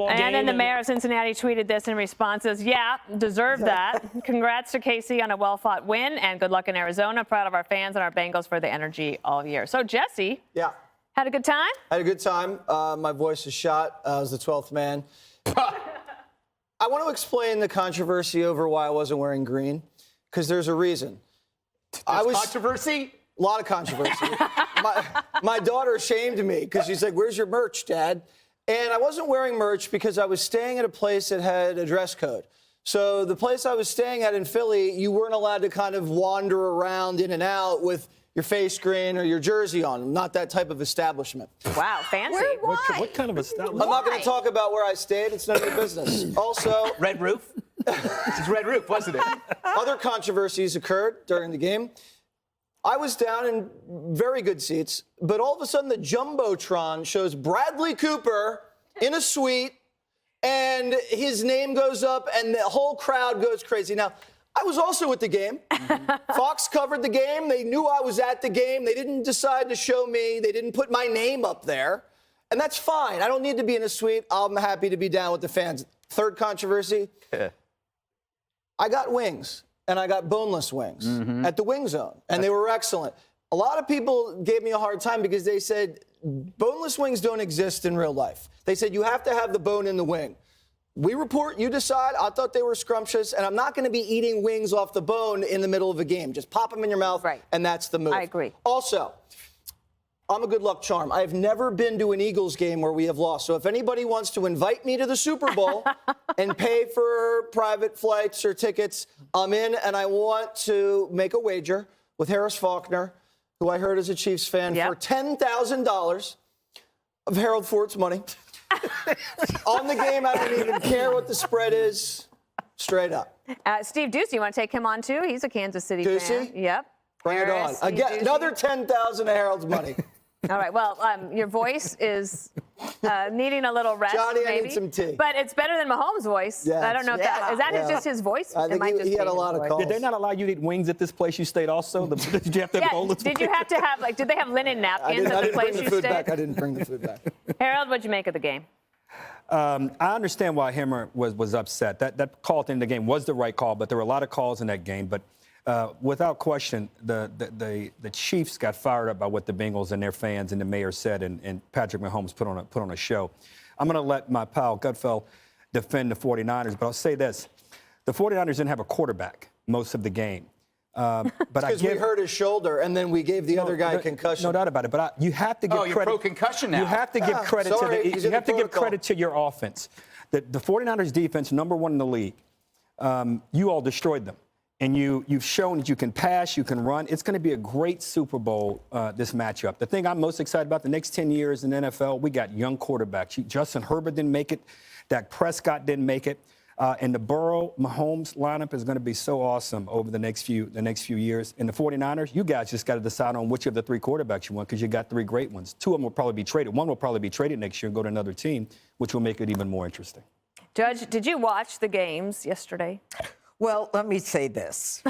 And then the mayor of Cincinnati tweeted this in response, says, yeah, deserve that. Congrats to Casey on a well-fought win, and good luck in Arizona. Proud of our fans and our Bengals for the energy all year. So, Jesse, had a good time? I had a good time. My voice is shot. I was the 12th man. I want to explain the controversy over why I wasn't wearing green, because there's a reason. Controversy? A lot of controversy. my daughter shamed me because she's like, where's your merch, Dad? And I wasn't wearing merch because I was staying at a place that had a dress code. So the place I was staying at in Philly, you weren't allowed to kind of wander around in and out with your face green or your jersey on. Not that type of establishment. Wow, fancy. What kind of establishment? I'm not going to talk about where I stayed. It's none of your business. Also, Red Roof? It's Red Roof, wasn't it? Other controversies occurred during the game. I was down in very good seats, but all of a sudden the Jumbotron shows Bradley Cooper in a suite, and his name goes up, and the whole crowd goes crazy. Now, I was also at the game. Fox covered the game. They knew I was at the game. They didn't decide to show me. They didn't put my name up there, and that's fine. I don't need to be in a suite. I'm happy to be down with the fans. Third controversy, I got wings. And I got boneless wings at the Wing Zone, and they were excellent. A lot of people gave me a hard time because they said boneless wings don't exist in real life. They said you have to have the bone in the wing. We report, you decide. I thought they were scrumptious, and I'm not going to be eating wings off the bone in the middle of a game. Just pop them in your mouth, and that's the move. I agree. Also, I'm a good luck charm. I've never been to an Eagles game where we have lost. So if anybody wants to invite me to the Super Bowl and pay for private flights or tickets, I'm in, and I want to make a wager with Harris Faulkner, who I heard is a Chiefs fan, for $10,000 of Harold Fort's money. On the game, I don't even care what the spread is. Straight up. Steve Ducey, you want to take him on, too? He's a Kansas City fan. Yep. Bring it on. Again, another $10,000 of Harold's money. All right. Well, your voice is needing a little rest. Johnny, maybe. I need some tea. But it's better than Mahomes' voice. I don't know if that is that just his voice. I think he had a lot of calls. Did they not allow you to eat wings at this place you stayed also? Did you have to have boneless Did you have to have, did they have linen napkins at the place you stayed? I didn't bring the food back. Harold, what'd you make of the game? I understand why Hammer was upset. That call at the end of the game was the right call, but there were a lot of calls in that game. But without question, the Chiefs got fired up by what the Bengals and their fans and the mayor said, and Patrick Mahomes put on a show. I'm going to let my pal Gutfeld defend the 49ers, but I'll say this. The 49ers didn't have a quarterback most of the game. But because we hurt his shoulder, and then we gave the other guy a concussion. No doubt about it. But you have to give credit. You're pro-concussion now. You have to give credit give credit to your offense. The 49ers defense, number one in the league. You all destroyed them. And you've shown that you can pass, you can run. It's going to be a great Super Bowl, this matchup. The thing I'm most excited about the next 10 years in the NFL, we got young quarterbacks. Justin Herbert didn't make it. Dak Prescott didn't make it. And the Burrow-Mahomes lineup is going to be so awesome over the next few years. And the 49ers, you guys just got to decide on which of the three quarterbacks you want, because you got three great ones. Two of them will probably be traded. One will probably be traded next year and go to another team, which will make it even more interesting. Judge, did you watch the games yesterday? Well, let me say this.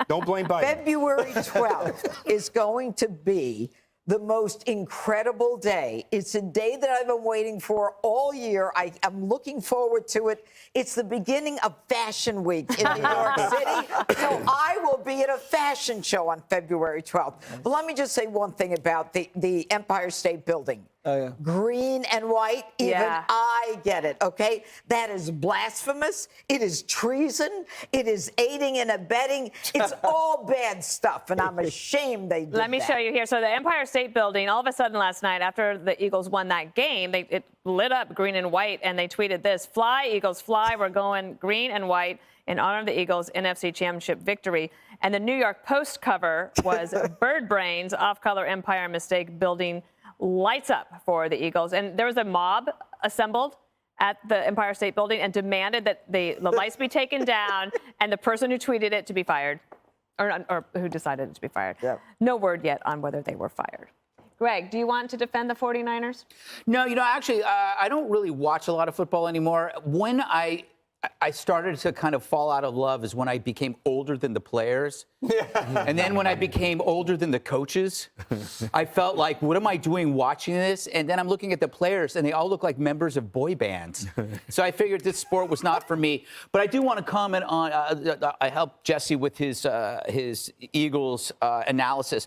Don't blame Biden. February 12th is going to be the most incredible day. It's a day that I've been waiting for all year. I'm looking forward to it. It's the beginning of Fashion Week in New York City. So I will be at a fashion show on February 12th. But let me just say one thing about the Empire State Building. Oh, yeah. Green and white, even I get it, okay? That is blasphemous. It is treason. It is aiding and abetting. It's all bad stuff, and I'm ashamed they did that. Let me show you here. So the Empire State Building, all of a sudden last night, after the Eagles won that game, it lit up green and white, and they tweeted this: "Fly, Eagles, fly. We're going green and white in honor of the Eagles' NFC Championship victory." And the New York Post cover was Bird Brains, off-color Empire mistake, building lights up for the Eagles. And there was a mob assembled at the Empire State Building and demanded that the lights be taken down and the person who tweeted it to be fired, or who decided it to be fired. Yeah. No word yet on whether they were fired. Greg, do you want to defend the 49ers? No, actually, I don't really watch a lot of football anymore. When I I started to kind of fall out of love is when I became older than the players. And then when I became older than the coaches, I felt like, what am I doing watching this? And then I'm looking at the players, and they all look like members of boy bands. So I figured this sport was not for me. But I do want to comment on, I helped Jesse with his Eagles analysis.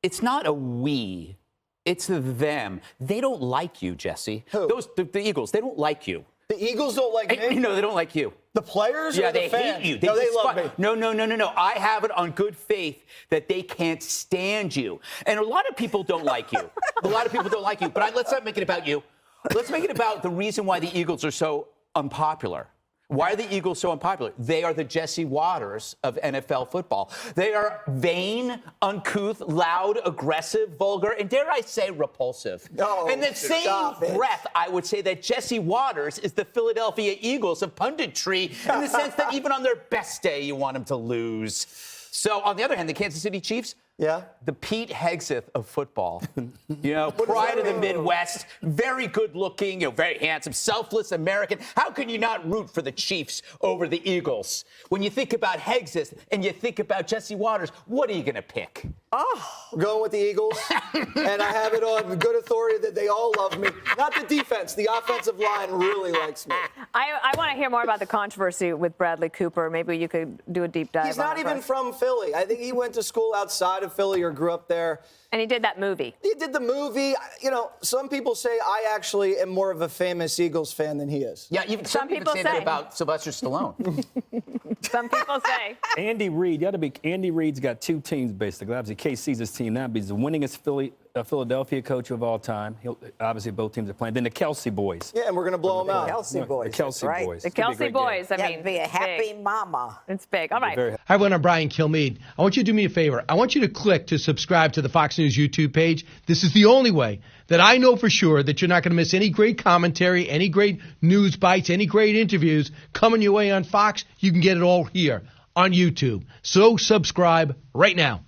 It's not a we. It's them. They don't like you, Jesse. Who? The Eagles, they don't like you. The Eagles don't like me? No, they don't like you. The players Yeah, or the they fans? hate you. No, they love me. No. I have it on good faith that they can't stand you. And a lot of people don't like you. A lot of people don't like you. But let's not make it about you. Let's make it about the reason why the Eagles are so unpopular. Why are the Eagles so unpopular? They are the Jesse Waters of NFL football. They are vain, uncouth, loud, aggressive, vulgar, and dare I say, repulsive. No, in the same breath, I would say that Jesse Waters is the Philadelphia Eagles of punditry in the sense that even on their best day, you want them to lose. So, on the other hand, the Kansas City Chiefs, the Pete Hegseth of football. Pride of the Midwest, very good looking, very handsome, selfless American. How can you not root for the Chiefs over the Eagles? When you think about Hegseth and you think about Jesse Waters, what are you going to pick? We're going with the Eagles, and I have it on good authority that they all love me. Not the defense. The offensive line really likes me. I want to hear more about the controversy with Bradley Cooper. Maybe you could do a deep dive. He's not even from Philly. I think he went to school outside of Philly or grew up there. And he did that movie. He did the movie. Some people say I actually am more of a famous Eagles fan than he is. Yeah, some people say that about Sylvester Stallone. Some people say. Andy Reid, Andy Reid's got two teams basically. Obviously, KC's his team now, but he's the winningest Philadelphia coach of all time. Obviously, both teams are playing. Then the Kelsey boys. Yeah, and we're going to blow them out. Kelsey boys. The Kelsey right. boys. The Kelsey boys. I mean, Be a happy big. mama. It's big. All right. Hi, everyone. I'm Brian Kilmeade. I want you to do me a favor. I want you to click to subscribe to the Fox News YouTube page. This is the only way that I know for sure that you're not going to miss any great commentary, any great news bites, any great interviews coming your way on Fox. You can get it all here on YouTube. So subscribe right now.